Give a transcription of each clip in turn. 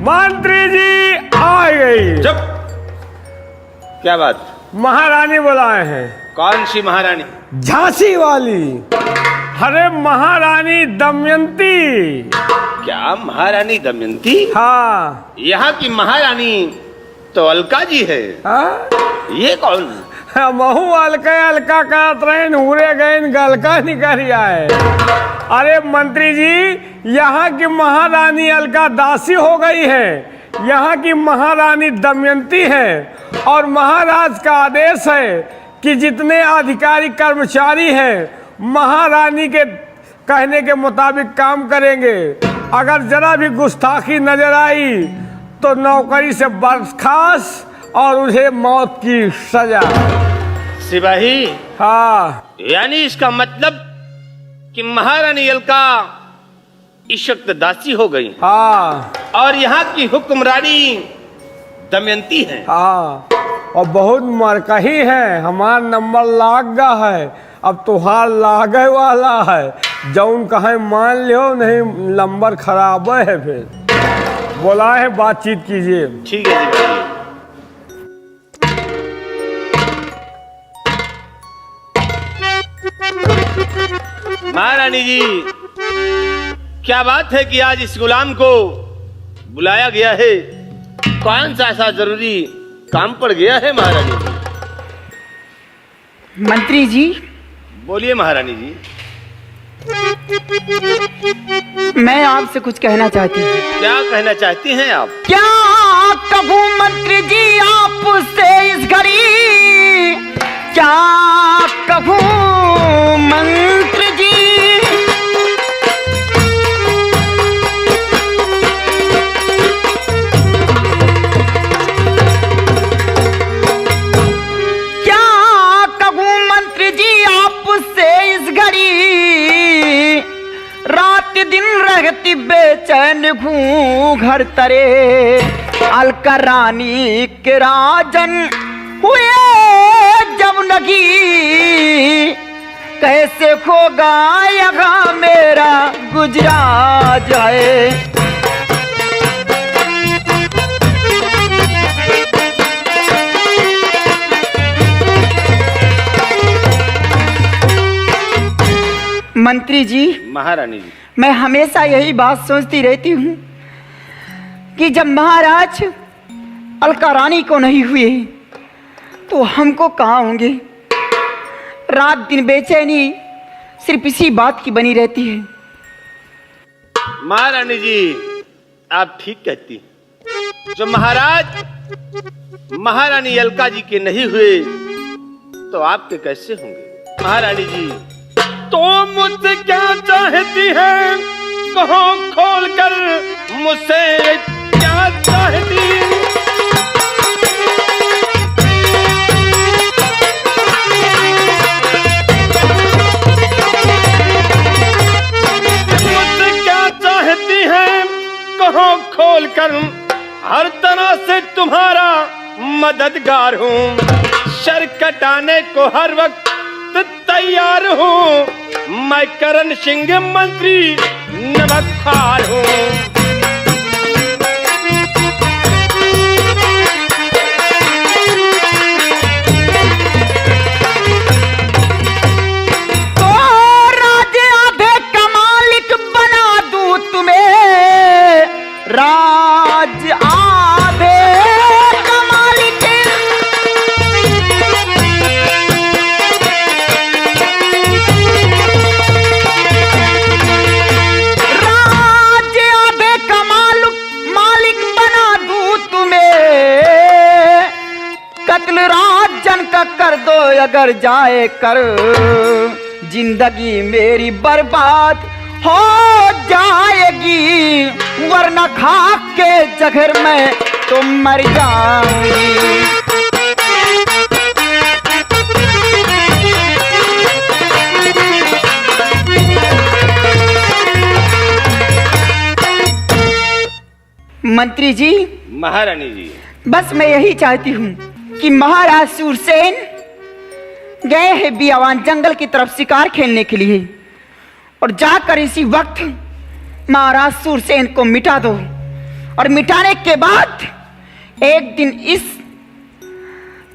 मंत्री जी आ गई। चुप। क्या बात? महारानी बुलाए हैं। कौन सी महारानी? झांसी वाली। अरे महारानी दमयंती। क्या महारानी दमयंती? हाँ। यहाँ की महारानी तो अलका जी है। हाँ? ये कौन? महू अलका का ट्रेन उड़े गए गलका निकल आए। अरे मंत्री जी, यहाँ की महारानी अलका दासी हो गई है, यहाँ की महारानी दमयंती है और महाराज का आदेश है कि जितने अधिकारी कर्मचारी हैं महारानी के कहने के मुताबिक काम करेंगे। अगर जरा भी गुस्ताखी नजर आई तो नौकरी से बर्खास्त और उन्हें मौत की सजा। सिपाही। हाँ। यानी इसका मतलब कि महारानी अलका इस वक्त दासी हो गई। हाँ। और यहाँ की हुक्मरानी दमयंती है। हाँ, और बहुत मरकही है। हमार नंबर लाग गा है, अब तुहार लागे वाला है। जौन कहे मान लियो, नहीं नंबर खराब है। फिर बोला है बातचीत कीजिए। ठीक है जी। महारानी जी, क्या बात है कि आज इस गुलाम को बुलाया गया है? कौन सा ऐसा जरूरी काम पड़ गया है महारानी जी? मंत्री जी। बोलिए महारानी जी। मैं आपसे कुछ कहना चाहती हूँ। क्या कहना चाहती हैं आप? क्या कहूँ मंत्री जी आपसे इस घड़ी, क्या कहूँ मंत्री जी। क्या कहूँ मंत्री जी आपसे इस घड़ी, रात दिन रहती बेचैन घूं घर तरे। अलका रानी के राजन हुए जब नगी, कैसे खोगा यहाँ मेरा गुजरा जाए। मंत्री जी। महारानी जी। मैं हमेशा यही बात सोचती रहती हूँ कि जब महाराज अलका रानी को नहीं हुए तो हमको कहाँ होंगे। रात दिन बेचैनी सिर्फ इसी बात की बनी रहती है। महारानी जी, आप ठीक कहती। जो महाराज महारानी अलका जी के नहीं हुए तो आपके कैसे होंगे? महारानी जी, तो मुझसे क्या चाहती है? कहो खोल कर, मुझसे क्या चाहती? मुझसे क्या चाहती है? कहो खोल कर, हर तरह से तुम्हारा मददगार हूँ। शर कटाने को हर वक्त तैयार हूँ। मैं करण सिंह मंत्री नमस्कार हूँ। तो राज आधे का मालिक बना दूं तुम्हें, राज आधे का मालिक। राज आधे का मालिक बना दूं तुम्हें। कत्ल राजन का कर दो अगर जाए कर, जिंदगी मेरी बर्बाद हो जाएगी। वरना खाक के जहर में तो मर जाऊंगी। मंत्री जी। महारानी जी। बस मैं यही चाहती हूँ कि महाराज सूरसेन गए हैं बियावान जंगल की तरफ शिकार खेलने के लिए, और जाकर इसी वक्त महाराज सूरसेन को मिटा दो और मिटाने के बाद एक दिन इस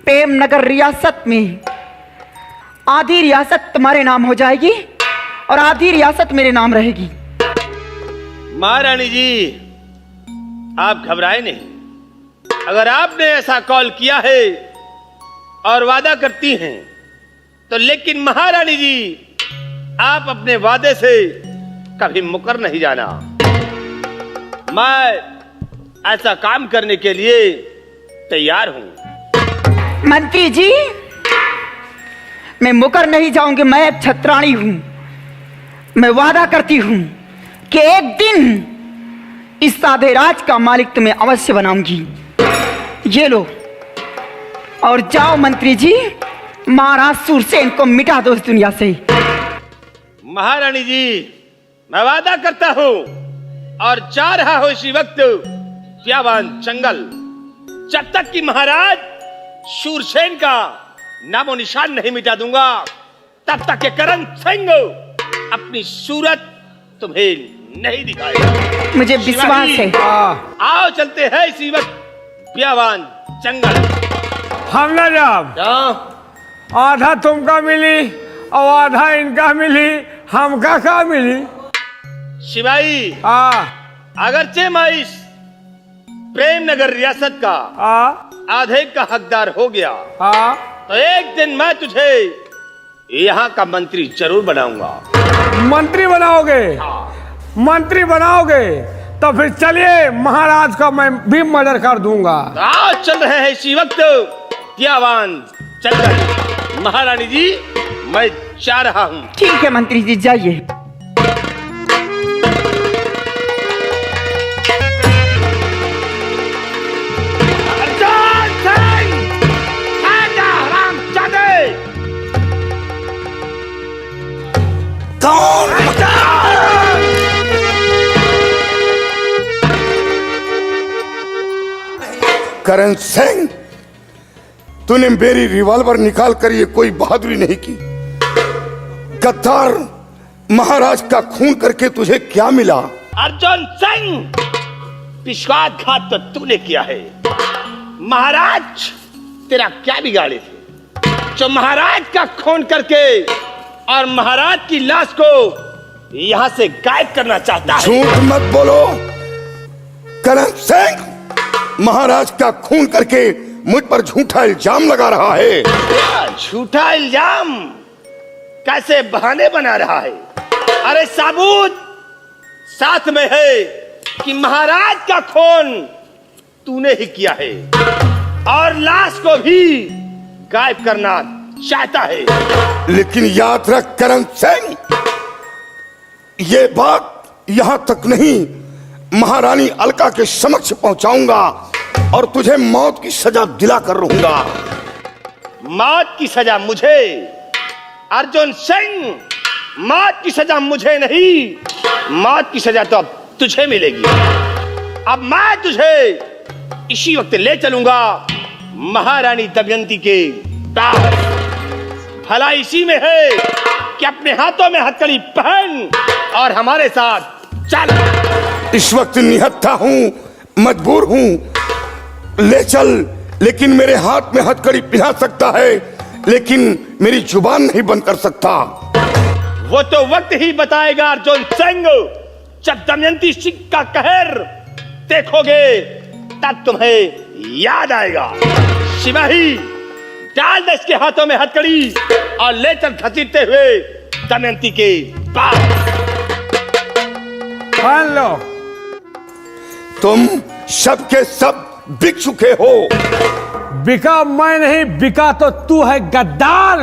प्रेम नगर रियासत में आधी रियासत तुम्हारे नाम हो जाएगी और आधी रियासत मेरे नाम रहेगी। महारानी जी, आप घबराए नहीं। अगर आपने ऐसा कॉल किया है और वादा करती हैं तो, लेकिन महारानी जी आप अपने वादे से कभी मुकर नहीं जाना। मैं ऐसा काम करने के लिए तैयार हूं। मंत्री जी, मैं मुकर नहीं जाऊंगी। मैं एक छत्राणी हूं। मैं वादा करती हूं कि एक दिन इस साधे राज का मालिक तुम्हें अवश्य बनाऊंगी। ये लो और जाओ मंत्री जी, महाराज सूरसेन को मिटा दो इस दुनिया से। महारानी जी, मैं वादा करता हूं और जा रहा हूं इसी वक्त प्यावान जंगल। जब तक कि महाराज शूरसेन का नामो निशान नहीं मिटा दूंगा, तब तक के करण सिंह अपनी सूरत तुम्हें नहीं दिखाएगा। मुझे विश्वास है। आओ चलते हैं इसी वक्त प्यावान जंगल। हम ना जाब, आधा तुमका मिली और आधा इनका मिली, हमका का मिली? शिवाई, अगरचे मैं इस प्रेम नगर रियासत का आधे का हकदार हो गया, तो एक दिन मैं तुझे यहाँ का मंत्री जरूर बनाऊंगा। मंत्री बनाओगे? मंत्री बनाओगे तो फिर चलिए, महाराज का मैं भी मर्डर कर दूंगा। आज चल रहे हैं इसी वक्त प्यावान जंगल। महारानी जी, मैं जा रहा हूँ। ठीक है मंत्री जी, जाइए। करण सिंह, तूने मेरी रिवॉल्वर निकाल कर ये कोई बहादुरी नहीं की। गद्दार, महाराज का खून करके तुझे क्या मिला? अर्जुन सिंह, विश्वासघात तो तूने किया है। महाराज तेरा क्या बिगाड़े थे जो महाराज का खून करके और महाराज की लाश को यहां से गायब करना चाहता है? झूठ मत बोलो करण सिंह, महाराज का खून करके मुझ पर झूठा इल्जाम लगा रहा है। झूठा इल्जाम? कैसे बहाने बना रहा है? अरे सबूत साथ में है कि महाराज का खून तूने ही किया है और लाश को भी गायब करना चाहता है। लेकिन याद रख करण सिंह, ये बात यहां तक नहीं, महारानी अलका के समक्ष पहुंचाऊंगा और तुझे मौत की सजा दिला कर रहूंगा। मौत की सजा मुझे? अर्जुन सिंह, मौत की सजा मुझे नहीं, मौत की सजा तो अब तुझे मिलेगी। अब मैं तुझे इसी वक्त ले चलूंगा महारानी दमयंती के पास। भला इसी में है कि अपने हाथों में हथकड़ी पहन और हमारे साथ चल। इस वक्त निहत्था हूं, मजबूर हूं, ले चल। लेकिन मेरे हाथ में हथकड़ी पिला सकता है, लेकिन मेरी जुबान नहीं बंद कर सकता। वो तो वक्त ही बताएगा अर्जुन सिंह। जब दमयंती सिंह का कहर देखोगे तब तुम्हें याद आएगा। सिपाही, डाल दे इसके हाथों में हथकड़ी और ले चल घसीटते हुए दमयंती के पास। मान लो, तुम सबके सब बिक चुके हो। बिका मैं नहीं, बिका तो तू है गद्दार।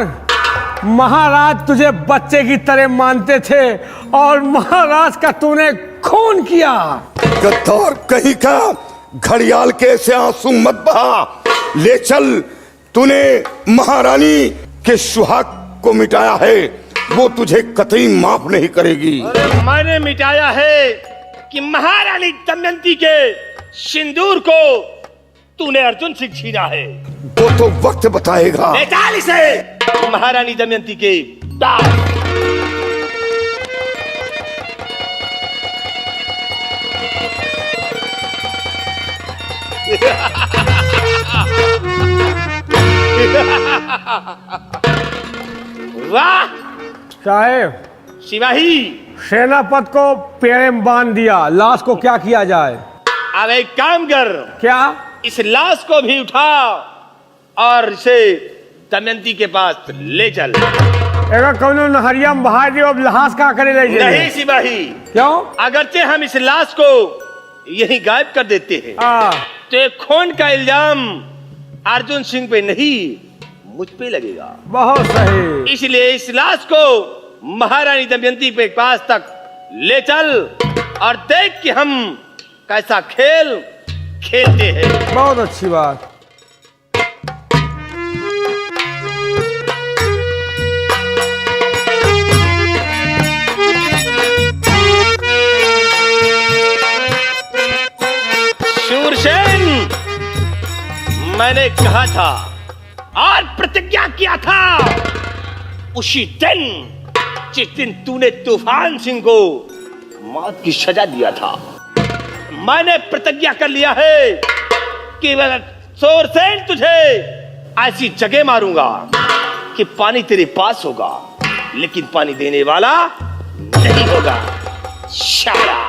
महाराज तुझे बच्चे की तरह मानते थे और महाराज का तूने खून किया। गद्दार कहीं का, घड़ियाल के ऐसे आंसू मत बहा। ले चल, तूने महारानी के सुहाग को मिटाया है, वो तुझे कतई माफ नहीं करेगी। मैंने मिटाया है कि महारानी दमयंती के सिंदूर को तूने अर्जुन से छीना है। वो तो वक्त बताएगा। ले चल इसे महारानी दमयंती के पास। वाह साहेब, सिपाही, सेनापति को पेड़े में बांध दिया, लाश को क्या किया जाए? अब एक काम कर, क्या? इस लाश को भी उठा और इसे दमयंती के पास ले चल। एगा कौनो नहरिया में बहा दियो, अब लाश का करे ले जाए? नहीं सिपाही, क्यों? अगरचे हम इस लाश को यही गायब कर देते हैं तो एक खून का इल्जाम अर्जुन सिंह पे नहीं, मुझ पे लगेगा। बहुत सही। इसलिए इस लाश को महारानी दमयंती के पास तक ले चल और देख कि हम कैसा खेल खेलते हैं। बहुत अच्छी बात। शूरसेन, मैंने कहा था और प्रतिज्ञा किया था उसी दिन जिस दिन तूने तूफान सिंह को मौत की सजा दिया था, मैंने प्रतिज्ञा कर लिया है कि मैं शूरसेन तुझे ऐसी जगह मारूंगा कि पानी तेरे पास होगा लेकिन पानी देने वाला नहीं होगा। शाबाश।